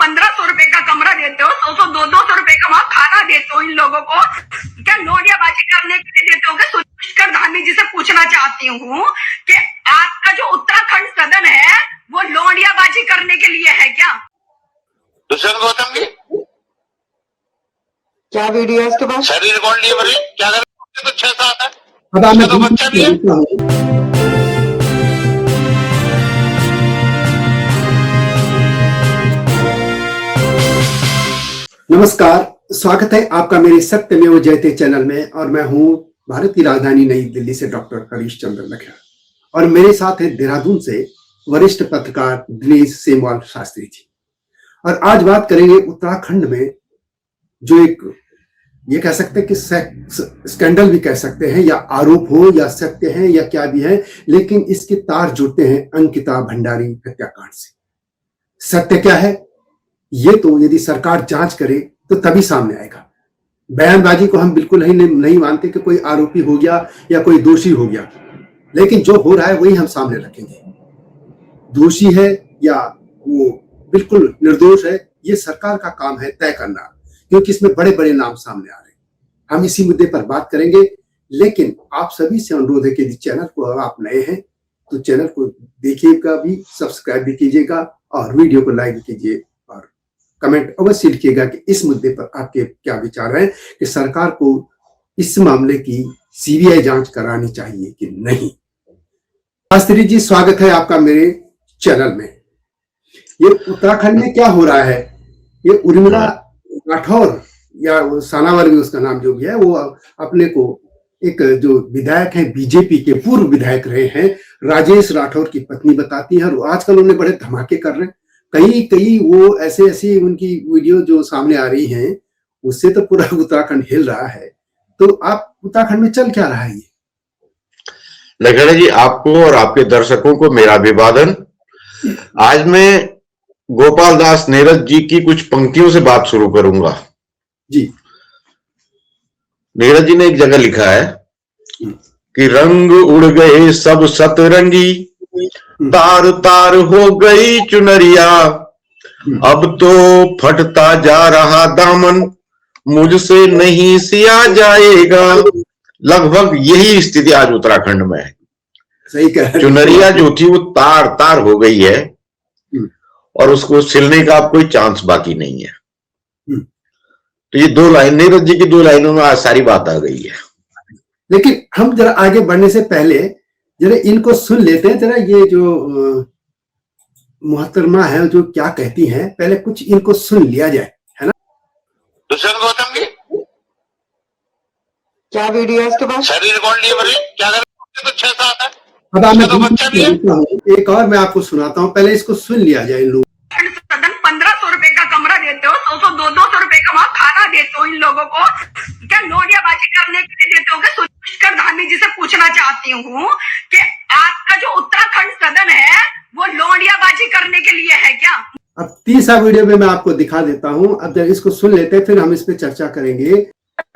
₹1500 का कमरा देते हो, 200 रुपए का वहां खाना देते हो इन लोगों को, क्या लोडियाबाजी करने के लिए देते हो? पुष्कर धामी जी से पूछना चाहती हूँ कि आपका जो उत्तराखंड सदन है वो लोडियाबाजी करने के लिए है क्या? दुष्यंत गौतम जी क्या वीडियो है इसके बाद? शरीर रिकॉर्ड लिए भरी क्या करें? तो 6-7 है, तो बच्चा भी है। नमस्कार, स्वागत है आपका मेरे सत्यमेव जयते चैनल में। और मैं हूं भारत की राजधानी नई दिल्ली से डॉक्टर हरीश चंद्र लखिया, और मेरे साथ है देहरादून से वरिष्ठ पत्रकार दिनेश सेमवाल शास्त्री जी। और आज बात करेंगे उत्तराखंड में जो एक, ये कह सकते हैं कि स्कैंडल भी कह सकते हैं, या आरोप हो या सत्य है या क्या भी है, लेकिन इसके तार जुड़ते हैं अंकिता भंडारी हत्याकांड से। सत्य क्या है ये तो यदि सरकार जांच करे तो तभी सामने आएगा। बयानबाजी को हम बिल्कुल नहीं मानते कि कोई आरोपी हो गया या कोई दोषी हो गया, लेकिन जो हो रहा है वही हम सामने रखेंगे। दोषी है या वो बिल्कुल निर्दोष है, ये सरकार का काम है तय करना, क्योंकि इसमें बड़े बड़े नाम सामने आ रहे हैं। हम इसी मुद्दे पर बात करेंगे, लेकिन आप सभी से अनुरोध है कि चैनल को अगर आप नए हैं तो चैनल को देखिएगा भी, सब्सक्राइब भी कीजिएगा और वीडियो को लाइक कीजिए और कमेंट अवश्य लिखिएगा कि इस मुद्दे पर आपके क्या विचार हैं, कि सरकार को इस मामले की सीबीआई जांच करानी चाहिए कि नहीं। शास्त्री जी, स्वागत है आपका मेरे चैनल में। ये उत्तराखंड में क्या हो रहा है, ये उर्मिला राठौर या सानावर भी उसका नाम जो भी है, वो अपने को एक जो विधायक है बीजेपी के, पूर्व विधायक रहे हैं, राजेश राठौर की पत्नी बताती है। और आजकल उन्हें बड़े धमाके कर रहे हैं, कई वो ऐसे उनकी वीडियो जो सामने आ रही हैं, उससे तो पूरा उत्तराखंड हिल रहा है। तो आप उत्तराखंड में चल क्या रहा है ये? लखड़ा जी, आपको और आपके दर्शकों को मेरा अभिवादन। आज मैं गोपाल दास नीरज जी की कुछ पंक्तियों से बात शुरू करूंगा जी। नीरज जी ने एक जगह लिखा है कि रंग उड़ गए सब सतरंगी, तार तार हो गई चुनरिया, अब तो फटता जा रहा दामन, मुझसे नहीं सिया जाएगा। लगभग यही स्थिति आज उत्तराखंड में है। सही कह रहे हैं। चुनरिया जो थी वो तार तार हो गई है और उसको सिलने का अब कोई चांस बाकी नहीं है। तो ये दो लाइन, नीरज जी की दो लाइनों में आज सारी बात आ गई है। लेकिन हम जरा आगे बढ़ने से पहले जरा इनको सुन लेते हैं। जरा ये जो मोहतरमा है जो क्या कहती हैं, पहले कुछ इनको सुन लिया जाए, है ना? दुष्यंत गौतम जी क्या वीडियो है इसके बाद? शरीर रिकॉर्ड लिए भरी क्या करें? तो 6-7 है, अब बच्चा भी है। एक और मैं आपको सुनाता हूँ, पहले इसको सुन लिया जाए। इन लोग सदन 1500 रुपए का कमरा देते हो, 200 रुपए का वहां खाना देते हो इन लोगों को, क्या लोडियाबाजी करने के लिए देते हो? पुष्कर धामी जी से पूछना चाहती हूँ कि आपका जो उत्तराखंड सदन है वो लोडियाबाजी करने के लिए है क्या? अब तीसरा वीडियो में मैं आपको दिखा देता हूँ। अब जब इसको सुन लेते हैं फिर हम इस पे चर्चा करेंगे।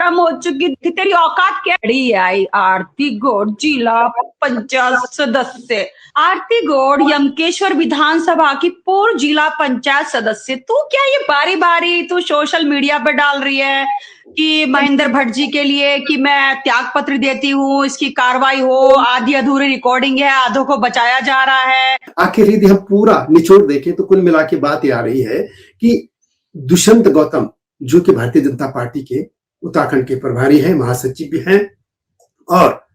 हो चुकी थी, तेरी औकात क्या? आई आरती गौड़, जिला पंचायत सदस्य। आरती गौड़ यमकेश्वर विधानसभा की पूर्व जिला पंचायत सदस्य। तू क्या ये बारी बारी तू सोशल मीडिया पे डाल रही है कि महेंद्र भट्ट जी के लिए कि मैं त्याग पत्र देती हूँ, इसकी कार्रवाई हो, आधी अधूरी रिकॉर्डिंग है, आधों को बचाया जा रहा है। आखिर यदि हम पूरा निचोड़ देखें तो कुल मिला के बात ये आ रही है कि दुष्यंत गौतम, जो कि भारतीय जनता पार्टी के उत्तराखंड के प्रभारी हैं, महासचिव भी हैं, और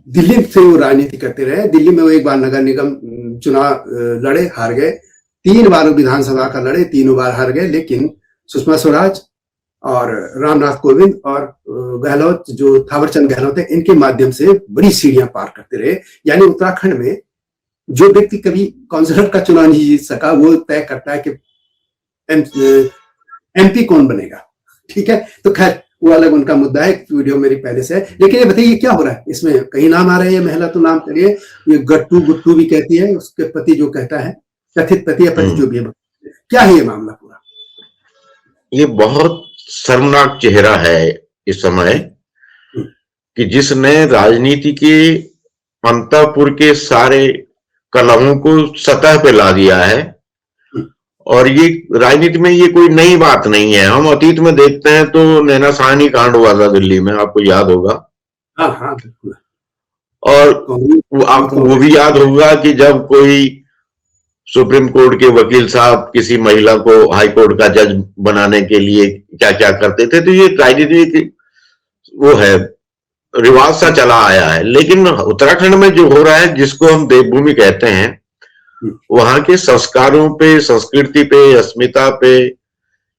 दिल्ली से वो राजनीति करते रहे। दिल्ली में वो एक बार नगर निगम चुनाव लड़े, हार गए। 3 बार विधानसभा का लड़े, तीनों बार हार गए। लेकिन सुषमा स्वराज और रामनाथ कोविंद और गहलोत, जो थावरचंद गहलोत है, इनके माध्यम से बड़ी सीढ़ियां पार करते रहे। यानी उत्तराखंड में जो व्यक्ति कभी काउंसिलर का चुनाव नहीं जीत सका, वो तय करता है कि एमपी कौन बनेगा। ठीक है, तो खैर वो अलग उनका मुद्दा है, वीडियो मेरी पहले से है। लेकिन ये बताइए क्या हो रहा है इसमें? कई नाम आ रहे हैं, महिला तो नाम करिए, ये गट्टू गुट्टू भी कहती है, उसके पति जो कहता है, कथित पति या पति जो भी है, क्या है ये मामला पूरा? ये बहुत शर्मनाक चेहरा है इस समय कि जिसने राजनीति के अंतःपुर के सारे कलहों को सतह पे ला दिया है और ये राजनीति में ये कोई नई बात नहीं है। हम अतीत में देखते हैं तो नैना साहनी कांड हुआ था दिल्ली में, आपको याद होगा। हाँ हाँ बिल्कुल। और आपको वो भी याद होगा कि जब कोई सुप्रीम कोर्ट के वकील साहब किसी महिला को हाई कोर्ट का जज बनाने के लिए क्या क्या करते थे, तो ये राजनीति वो है, रिवाज सा चला आया है। लेकिन उत्तराखंड में जो हो रहा है, जिसको हम देवभूमि कहते हैं, वहां के संस्कारों पे, संस्कृति पे, अस्मिता पे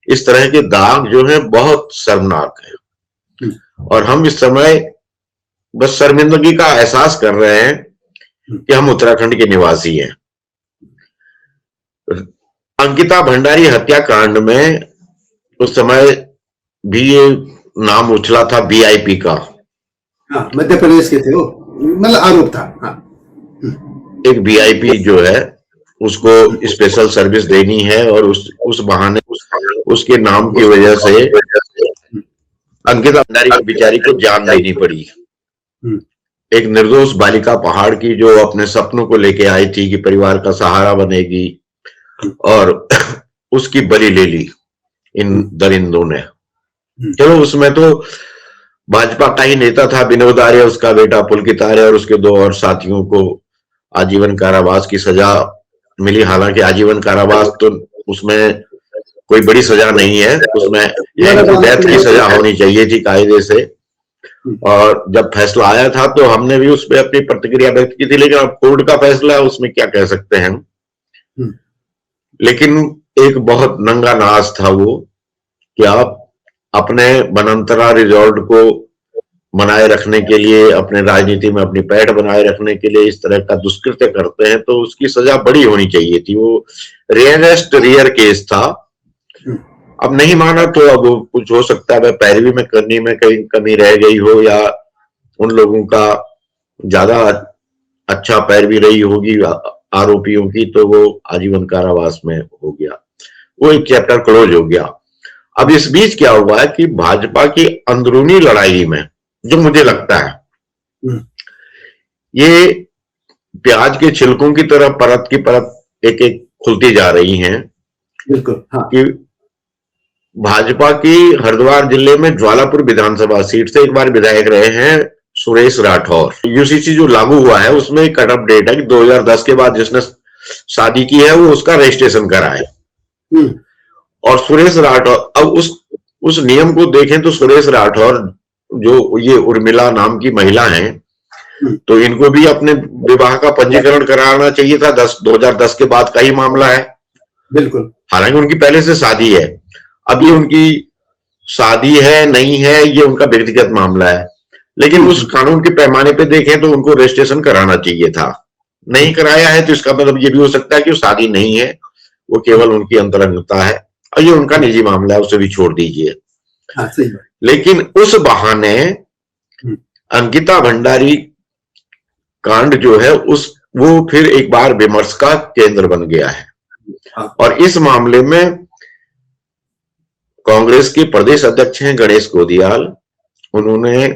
इस तरह के दाग जो है बहुत शर्मनाक है। और हम इस समय बस शर्मिंदगी का एहसास कर रहे हैं कि हम उत्तराखंड के निवासी हैं। अंकिता भंडारी हत्याकांड में उस समय भी ये नाम उछला था वीआईपी का। हाँ, मध्य प्रदेश के थे वो, मतलब आरोप था। हाँ। एक वीआईपी जो है उसको स्पेशल सर्विस देनी है, और उस बहाने उसके नाम की वजह से अंकिता भंडारी की बेचारी को जान देनी पड़ी। एक निर्दोष बालिका पहाड़ की जो अपने सपनों को लेके आई थी कि परिवार का सहारा बनेगी, और उसकी बलि ले ली इन दरिंदों ने। चलो, उसमें तो भाजपा का ही नेता था विनोद आर्य, उसका बेटा पुलकित आर्य, और उसके 2 और साथियों को आजीवन कारावास की सजा मिली। हालांकि आजीवन कारावास तो उसमें कोई बड़ी सजा नहीं है, उसमें डेथ की सजा होनी चाहिए थी कायदे से। और जब फैसला आया था तो हमने भी उस पर अपनी प्रतिक्रिया व्यक्त की थी, लेकिन अब कोर्ट का फैसला है, उसमें क्या कह सकते हैं। लेकिन एक बहुत नंगा नाच था वो कि आप अपने बनंतरा रिजॉर्ट को बनाए रखने के लिए, अपने राजनीति में अपनी पैठ बनाए रखने के लिए इस तरह का दुष्कृत्य करते हैं, तो उसकी सजा बड़ी होनी चाहिए थी। वो रेयरेस्ट रेयर केस था। अब नहीं माना तो अब कुछ हो सकता है पैरवी में करने में कहीं कमी रह गई हो, या उन लोगों का ज्यादा अच्छा पैरवी रही होगी आरोपियों की, तो वो आजीवन कारावास में हो गया, वो एक चैप्टर क्लोज हो गया। अब इस बीच क्या हुआ है कि भाजपा की अंदरूनी लड़ाई में, जो मुझे लगता है ये प्याज के छिलकों की तरह परत की परत एक एक खुलती जा रही हैं। बिल्कुल। हाँ। कि भाजपा की हरिद्वार जिले में ज्वालापुर विधानसभा सीट से एक बार विधायक रहे हैं सुरेश राठौर। यूसीसी जो लागू हुआ है उसमें एक कट ऑफ डेट है कि 2010 के बाद जिसने शादी की है वो उसका रजिस्ट्रेशन कराए। और सुरेश राठौर, अब उस नियम को देखें तो सुरेश राठौर जो ये उर्मिला नाम की महिला हैं, तो इनको भी अपने विवाह का पंजीकरण कराना चाहिए था। 2010 के बाद का ही मामला है। बिल्कुल। हालांकि उनकी पहले से शादी है। अब ये उनकी शादी है नहीं है ये उनका व्यक्तिगत मामला है, लेकिन उस कानून के पैमाने पे देखें तो उनको रजिस्ट्रेशन कराना चाहिए था। नहीं कराया है तो इसका मतलब ये भी हो सकता है कि वो शादी नहीं है, वो केवल उनकी अंतरंगता है, और ये उनका निजी मामला है, उसे भी छोड़ दीजिए। हाँ, सही बात। लेकिन उस बहाने अंकिता भंडारी कांड जो है वो फिर एक बार विमर्श का केंद्र बन गया है। और इस मामले में कांग्रेस के प्रदेश अध्यक्ष हैं गणेश गोदियाल, उन्होंने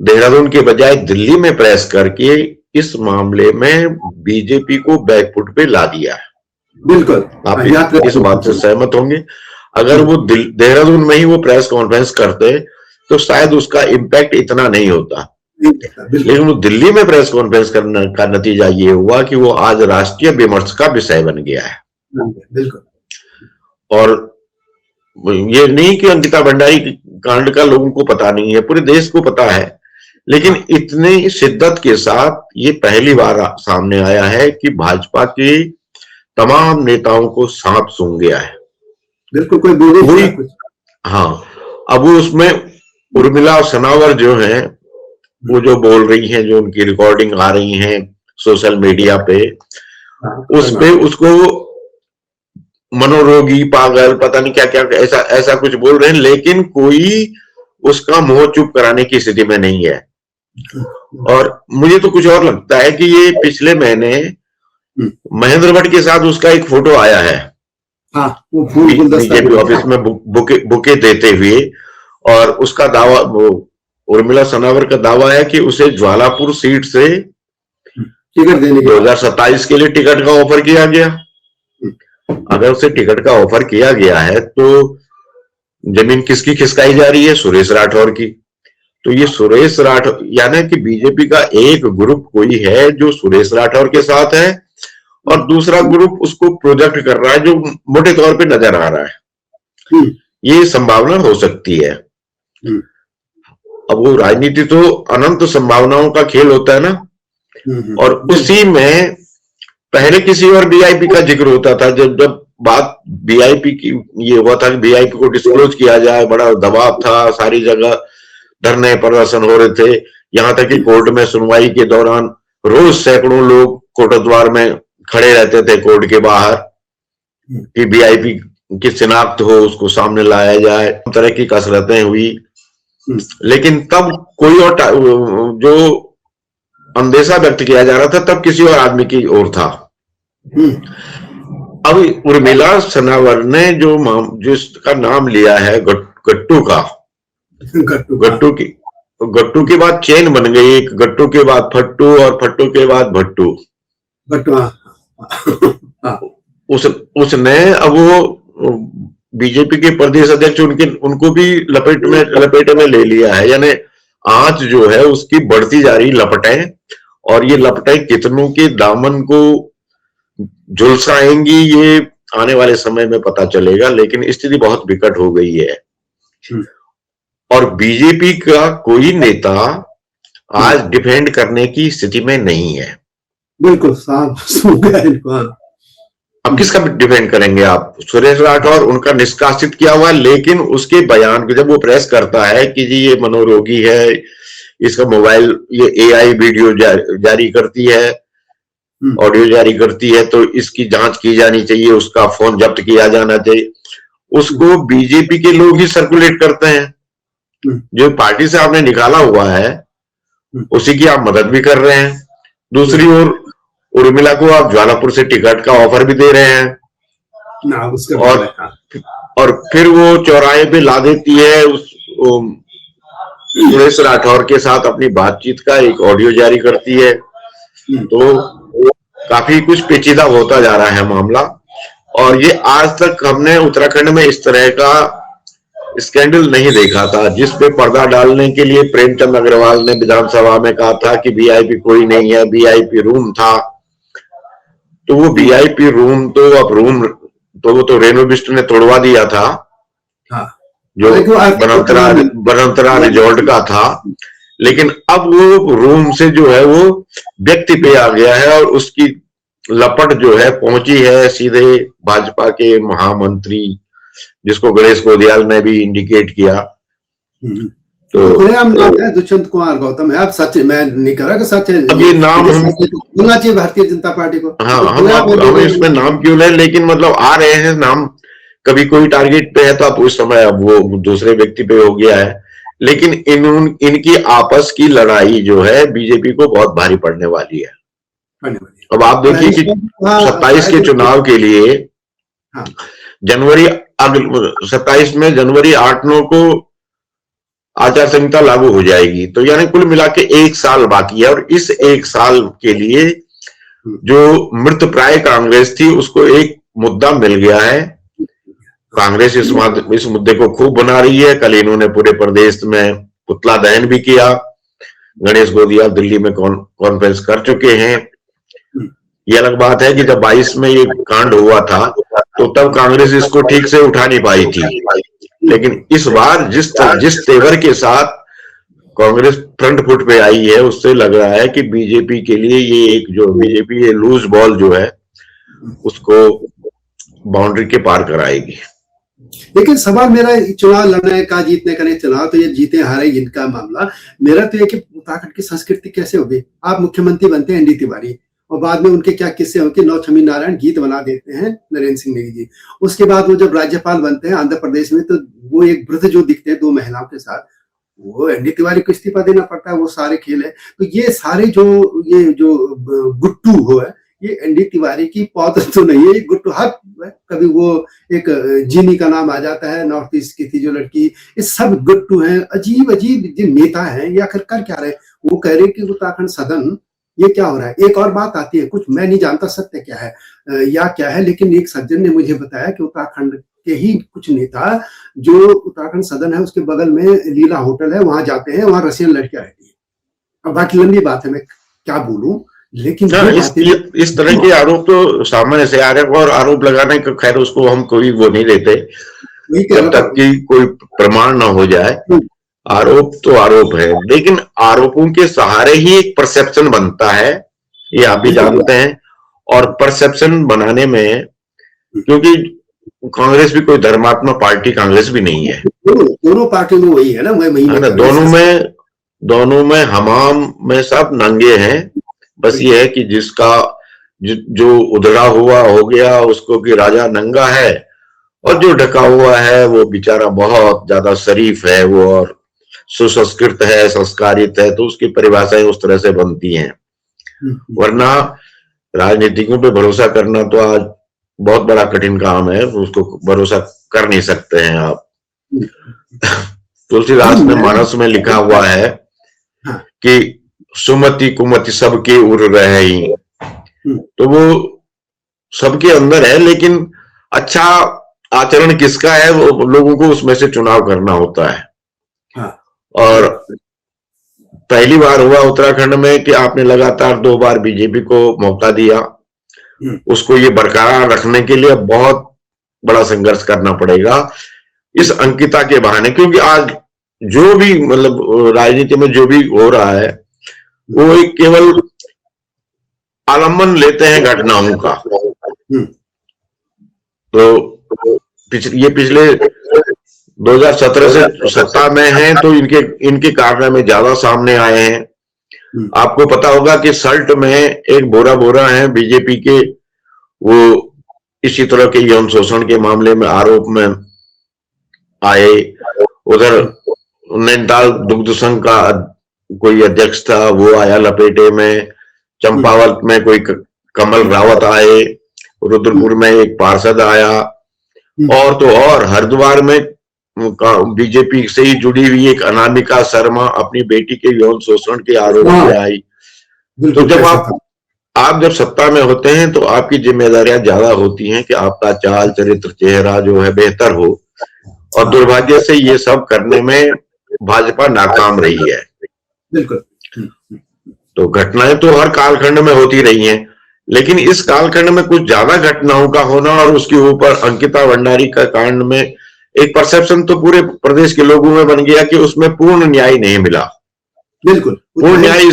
देहरादून के बजाय दिल्ली में प्रेस करके इस मामले में बीजेपी को बैकफुट पे ला दिया है। बिल्कुल। आप इस बात से सहमत होंगे। अगर वो देहरादून में ही वो प्रेस कॉन्फ्रेंस करते तो शायद उसका इम्पैक्ट इतना नहीं होता, लेकिन वो दिल्ली में प्रेस कॉन्फ्रेंस करने का नतीजा ये हुआ कि वो आज राष्ट्रीय विमर्श का विषय बन गया है। बिल्कुल। और ये नहीं कि अंकिता भंडारी कांड का लोगों को पता नहीं है, पूरे देश को पता है, लेकिन इतनी शिद्दत के साथ ये पहली बार सामने आया है कि भाजपा के तमाम नेताओं को सांप सूंघ गया है। बिल्कुल। कोई बोले कुछ। हाँ, अब वो उसमें उर्मिला सनावर जो है वो जो बोल रही हैं, जो उनकी रिकॉर्डिंग आ रही हैं सोशल मीडिया पे, उस पे उसको मनोरोगी, पागल, पता नहीं क्या क्या ऐसा कुछ बोल रहे हैं, लेकिन कोई उसका मुंह चुप कराने की स्थिति में नहीं है। और मुझे तो कुछ और लगता है कि ये पिछले महीने महेंद्र भट्ट के साथ उसका एक फोटो आया है। हाँ, वो बीजेपी ऑफिस में बुके देते हुए, और उसका दावा, वो उर्मिला सनावर का दावा है कि उसे ज्वालापुर सीट से टिकट देने 2027 के लिए टिकट का ऑफर किया गया। अगर उसे टिकट का ऑफर किया गया है तो जमीन किसकी खिसकाई जा रही है? सुरेश राठौर की। तो ये सुरेश राठौर यानी कि बीजेपी का एक ग्रुप कोई है जो सुरेश राठौर के साथ है और दूसरा ग्रुप उसको प्रोजेक्ट कर रहा है जो मोटे तौर पे नजर आ रहा है। ये संभावना हो सकती है। अब वो राजनीति तो अनंत संभावनाओं का खेल होता है ना, और उसी में पहले किसी और वीआईपी का जिक्र होता था। जब जब बात वीआईपी की ये हुआ था कि वीआईपी को डिस्क्लोज किया जाए, बड़ा दबाव था, सारी जगह धरने प्रदर्शन हो रहे थे, यहां तक कि कोर्ट में सुनवाई के दौरान रोज सैकड़ों लोग कोटद्वार में खड़े रहते थे कोर्ट के बाहर कि वीआईपी की शिनाख्त हो, उसको सामने लाया जाए, तरह की कसरतें हुई। लेकिन तब कोई और जो अंदेशा व्यक्त किया जा रहा था तब किसी और आदमी की ओर था। अब उर्मिला सनावर ने जो जिसका नाम लिया है गट्टू का, गट्टू के बाद चेन बन गई, एक गट्टू के बाद फट्टू और फट्टू के बाद भट्टू। उसने अब वो बीजेपी के प्रदेश अध्यक्ष उनको भी लपेटे में ले लिया है। यानी आंच जो है उसकी बढ़ती जा रही लपटें, और ये लपटें कितनों के दामन को झुलसाएंगी ये आने वाले समय में पता चलेगा। लेकिन स्थिति बहुत विकट हो गई है और बीजेपी का कोई नेता आज डिफेंड करने की स्थिति में नहीं है। बिल्कुल साहब सो गया इनको। अब किसका डिफेंड करेंगे आप? सुरेश राठौर उनका निष्कासित किया हुआ, लेकिन उसके बयान को जब वो प्रेस करता है कि जी ये मनोरोगी है, इसका मोबाइल ये एआई वीडियो जारी करती है, ऑडियो जारी करती है, तो इसकी जांच की जानी चाहिए, उसका फोन जब्त किया जाना चाहिए, उसको बीजेपी के लोग ही सर्कुलेट करते हैं। जो पार्टी से आपने निकाला हुआ है उसी की आप मदद भी कर रहे हैं। दूसरी ओर उर्मिला को आप ज्वालापुर से टिकट का ऑफर भी दे रहे हैं ना, और फिर वो चौराहे पे ला देती है सुरेश राठौर के साथ अपनी बातचीत का एक ऑडियो जारी करती है। तो काफी कुछ पेचीदा होता जा रहा है मामला, और ये आज तक हमने उत्तराखंड में इस तरह का स्कैंडल नहीं देखा था, जिस पे पर्दा डालने के लिए प्रेमचंद अग्रवाल ने विधानसभा में कहा था कि वीआईपी कोई नहीं है, वीआईपी रूम था। तो वो वीआईपी रूम तो अब रूम तो वो तो रेणु बिष्ट ने तोड़वा दिया था, जो बनंतरा रिजॉर्ट का था। लेकिन अब वो रूम से जो है वो व्यक्ति पे आ गया है, और उसकी लपट जो है पहुंची है सीधे भाजपा के महामंत्री, जिसको गणेश गोदियाल ने भी इंडिकेट किया। तो दुष्यंत कुमार गौतम है। अब सच मैं नहीं कह रहा कि सच है, अब ये नाम होना चाहिए भारतीय जनता पार्टी को। हाँ, हम इसमें नाम क्यों लें, लेकिन मतलब आ रहे हैं नाम। कभी कोई टारगेट पे है तो आप उस समय अब वो दूसरे व्यक्ति पे हो गया है। लेकिन इनकी आपस की लड़ाई जो है बीजेपी को बहुत भारी पड़ने वाली है। अब आप देखिए कि 27 के चुनाव के लिए जनवरी 27 में जनवरी 8-9 को आचार संहिता लागू हो जाएगी। तो यानी कुल मिला के 1 साल बाकी है, और इस 1 साल के लिए जो मृत प्राय कांग्रेस थी उसको एक मुद्दा मिल गया है। कांग्रेस इस मुद्दे को खूब बना रही है। कल इन्होंने पूरे प्रदेश में पुतला दहन भी किया। गणेश गोदियाल दिल्ली में कॉन्फ्रेंस कर चुके हैं। ये अलग बात है कि जब 22 में ये कांड हुआ था तो तब कांग्रेस इसको ठीक से उठा नहीं पाई थी, लेकिन इस बार जिस तेवर के साथ कांग्रेस फ्रंट फुट पे आई है, उससे लग रहा है कि बीजेपी के लिए ये एक जो बीजेपी ये लूज बॉल जो है उसको बाउंड्री के पार कराएगी। लेकिन सवाल मेरा चुनाव लड़ने का जीतने का नहीं, चुनाव तो ये जीते हारे इनका मामला। मेरा तो ये कि उत्तराखंड की संस्कृति कैसे होगी। आप मुख्यमंत्री बनते हैं एनडी तिवारी, और बाद में उनके क्या किस्से होंगे, नौ छमी नारायण गीत बना देते हैं नरेंद्र सिंह नेगी जी। उसके बाद वो जब राज्यपाल बनते हैं आंध्र प्रदेश में, तो वो एक वृद्ध जो दिखते हैं 2 महिलाओं के साथ, वो एनडी तिवारी को इस्तीफा देना पड़ता है। वो सारे खेल है। तो ये सारे जो गुट्टू हो है, ये एनडी तिवारी की पौध तो नहीं है, गुट्टू। हर कभी वो एक जीनी का नाम आ जाता है, नॉर्थ ईस्ट की थी जो लड़की, ये सब गुट्टू हैं। अजीब अजीब जो नेता हैं, या कर क्या रहे, वो कह रहे कि उत्तराखंड सदन ये क्या हो रहा है। एक और बात आती है, कुछ मैं नहीं जानता सत्य क्या है या क्या है, लेकिन एक सज्जन ने मुझे बताया कि उत्तराखंड के ही कुछ नेता, जो उत्तराखंड सदन है उसके बगल में लीला होटल है, वहां जाते हैं, वहां रशियन लड़कियां रहती है। अब बाकी लंबी बात है, मैं क्या बोलूं, लेकिन इस तरह के आरोप तो सामने से आ रहे हैं, और आरोप लगाने का खैर उसको हम कोई वो नहीं लेते जब तक कि कोई प्रमाण ना हो जाए। आरोप तो आरोप है, लेकिन आरोपों के सहारे ही एक परसेप्शन बनता है, ये आप भी जानते हैं। और परसेप्शन बनाने में, क्योंकि कांग्रेस भी कोई धर्मात्मक पार्टी कांग्रेस भी नहीं है, दोनों पार्टी में वही है ना, दोनों में हमाम में सब नंगे हैं। बस ये है कि जिसका जो उधड़ा हुआ हो गया उसको कि राजा नंगा है, और जो ढका हुआ है वो बेचारा बहुत ज्यादा शरीफ है, वो और सुसंस्कृत है, संस्कारित है, तो उसकी परिभाषाएं उस तरह से बनती हैं। वरना राजनीतिकों पे भरोसा करना तो आज बहुत बड़ा कठिन काम है, उसको भरोसा कर नहीं सकते हैं आप। तुलसीदास ने मानस में लिखा हुआ है कि सुमति कुमति सबके उर रही, तो वो सबके अंदर है, लेकिन अच्छा आचरण किसका है वो लोगों को उसमें से चुनाव करना होता है। और पहली बार हुआ उत्तराखंड में कि आपने लगातार 2 बार बीजेपी को मौका दिया, उसको ये बरकरार रखने के लिए बहुत बड़ा संघर्ष करना पड़ेगा इस अंकिता के बहाने। क्योंकि आज जो भी मतलब राजनीति में जो भी हो रहा है वो एक केवल आलम्बन लेते हैं घटनाओं का। तो ये पिछले 2017 से सत्ता में हैं, तो इनके कारनामे ज्यादा सामने आए हैं। आपको पता होगा कि सल्ट में एक बोरा है बीजेपी के, वो इसी तरह के यौन शोषण के मामले में आरोप में आए। उधर नैनीताल दुग्ध संघ का कोई अध्यक्ष था, वो आया लपेटे में। चंपावत में कोई कमल रावत आए, रुद्रपुर में एक पार्षद आया, और तो और हरिद्वार में बीजेपी से ही जुड़ी हुई एक अनामिका शर्मा अपनी बेटी के यौन शोषण के आरोप में आई। तो जब आप जब सत्ता में होते हैं तो आपकी जिम्मेदारियां ज्यादा होती हैं कि आपका चाल चरित्र चेहरा जो है बेहतर हो, और दुर्भाग्य से ये सब करने में भाजपा नाकाम रही है। बिल्कुल। तो घटनाएं तो हर कालखंड में होती रही हैं, लेकिन इस कालखंड में कुछ ज्यादा घटनाओं का होना और उसके ऊपर अंकिता भंडारी का कांड में एक परसेप्शन तो पूरे प्रदेश के लोगों में बन गया कि उसमें पूर्ण न्याय नहीं मिला। बिल्कुल पूर्ण न्याय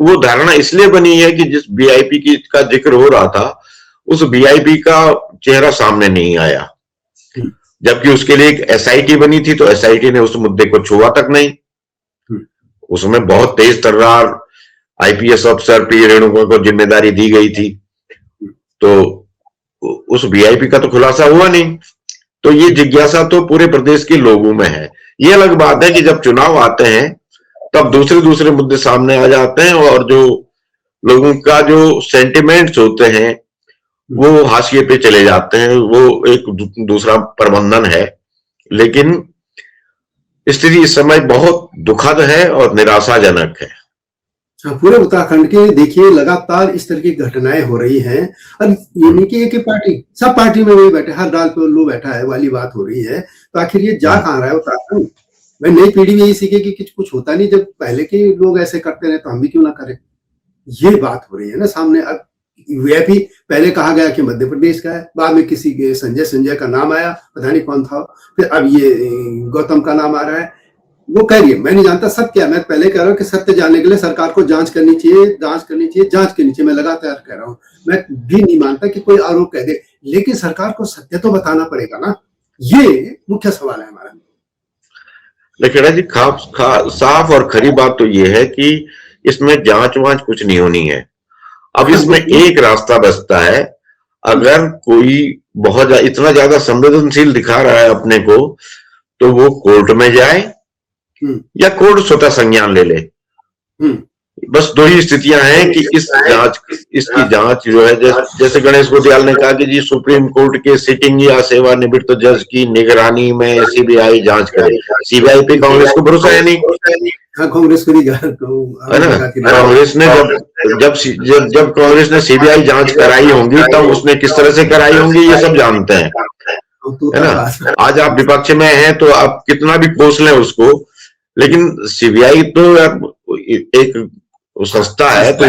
वो धारणा इसलिए बनी है कि जिस वीआईपी की का जिक्र हो रहा था उस वीआईपी का चेहरा सामने नहीं आया, जबकि उसके लिए एक एसआईटी बनी थी, तो एसआईटी ने उस मुद्दे को छुआ तक नहीं। उसमें बहुत तेज तर्रार आईपीएस अफसर पी रेणुका को जिम्मेदारी दी गई थी, तो उस वीआईपी का तो खुलासा हुआ नहीं। तो ये जिज्ञासा तो पूरे प्रदेश के लोगों में है। ये अलग बात है कि जब चुनाव आते हैं तब दूसरे मुद्दे सामने आ जाते हैं, और जो लोगों का जो सेंटिमेंट्स होते हैं वो हाशिए पे चले जाते हैं, वो एक दूसरा प्रबंधन है। लेकिन स्थिति इस समय बहुत दुखद है और निराशाजनक है। पूरे उत्तराखंड के देखिए लगातार इस तरह की घटनाएं हो रही हैं, और ये नहीं कि एक ही पार्टी, सब पार्टी में वही बैठे, हर डाल पे उल्लू बैठा है वाली बात हो रही है। तो आखिर ये जा कहाँ रहा है उत्तराखंड? भाई नई पीढ़ी में यही सीखेगी कि कुछ होता नहीं, जब पहले के लोग ऐसे करते रहे तो हम भी क्यों ना करें। ये बात हो रही है ना सामने। अब वीआईपी पहले कहा गया कि मध्य प्रदेश का है, बाद में किसी के संजय का नाम आया, पता नहीं कौन था, फिर अब ये गौतम का नाम आ रहा है। वो कह रही है, मैं नहीं जानता सत्य है, मैं पहले कह रहा हूँ कि सत्य जानने के लिए सरकार को जांच करनी चाहिए, जांच के नीचे मैं लगातार कह रहा हूँ। मैं भी नहीं मानता कि कोई आरोप कह दे, लेकिन सरकार को सत्य तो बताना पड़ेगा ना। ये मुख्य सवाल है हमारा। लेकिन जी साफ और खरी बात तो ये है कि इसमें जांच वांच कुछ नहीं होनी है। अब इसमें एक रास्ता बचता है, अगर कोई बहुत इतना ज्यादा संवेदनशील दिखा रहा है अपने को, तो वो कोर्ट में जाए या कोर्ट स्वतः संज्ञान ले ले। बस दो ही स्थितियां हैं कि इसकी जांच जो है, जैसे गणेश गोटियाल ने कहा कि जी सुप्रीम कोर्ट के सिटिंग या सेवानिवृत्त जज की निगरानी में सीबीआई जांच करे। सीबीआई पे कांग्रेस को भरोसा है नहीं, हाँ, कांग्रेस को नहीं है ना। कांग्रेस ने जब कांग्रेस ने सीबीआई जांच कराई होंगी तब उसने किस तरह से कराई होंगी ये सब जानते हैं, है ना। आज आप विपक्ष में हैं तो आप कितना भी कोस लें उसको, लेकिन सीबीआई तो एक संस्था है तो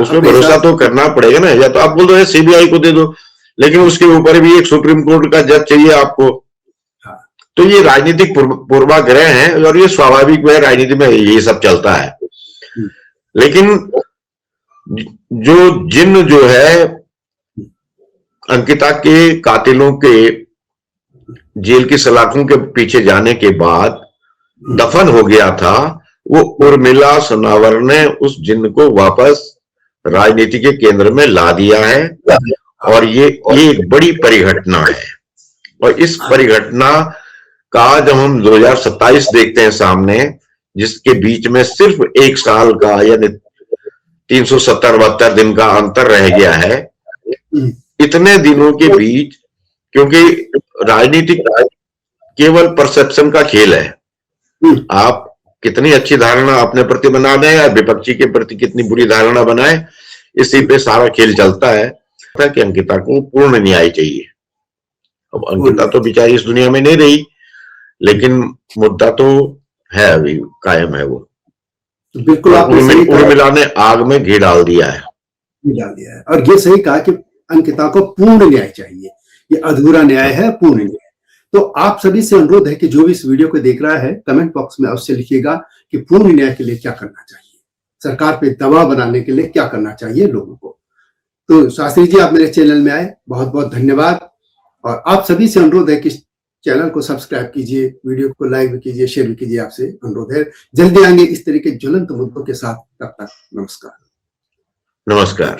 उसमें भरोसा तो करना पड़ेगा ना। या तो आप बोल दो सीबीआई को दे दो, लेकिन उसके ऊपर भी एक सुप्रीम कोर्ट का जज चाहिए आपको। तो ये राजनीतिक पूर्वाग्रह है और ये स्वाभाविक है, राजनीति में ये सब चलता है। लेकिन जो जिन जो है अंकिता के कातिलों के जेल की सलाखों के पीछे जाने के बाद दफन हो गया था, वो उर्मिला सोनावर ने उस जिन को वापस राजनीति के केंद्र में ला दिया है। और ये एक बड़ी परिघटना है। और इस परिघटना का जब हम 2027 देखते हैं सामने, जिसके बीच में सिर्फ 1 साल का यानी 370-72 दिन का अंतर रह गया है, इतने दिनों के बीच, क्योंकि राजनीति केवल परसेप्शन का खेल है, आप कितनी अच्छी धारणा अपने प्रति बना दें या विपक्षी के प्रति कितनी बुरी धारणा बनाए, इसी पे सारा खेल चलता है। कि अंकिता को पूर्ण न्याय चाहिए। अब अंकिता तो बेचारी इस दुनिया में नहीं रही, लेकिन मुद्दा तो है, अभी कायम है वो। तो बिल्कुल आपने उर्मिला ने आग में घी डाल दिया है। और ये सही कहा कि अंकिता को पूर्ण न्याय चाहिए, ये अधूरा न्याय है, पूर्ण न्याय। तो आप सभी से अनुरोध है कि जो भी इस वीडियो को देख रहा है, कमेंट बॉक्स में अवश्य लिखिएगा कि पूर्ण न्याय के लिए क्या करना चाहिए, सरकार पे दबाव बनाने के लिए क्या करना चाहिए लोगों को। तो शास्त्री जी, आप मेरे चैनल में आए, बहुत बहुत धन्यवाद। और आप सभी से अनुरोध है कि चैनल को सब्सक्राइब कीजिए, वीडियो को लाइक भी कीजिए, शेयर भी कीजिए। आपसे अनुरोध है, जल्दी आएंगे इस तरीके ज्वलंत मुद्दों के साथ। तब तक नमस्कार। नमस्कार।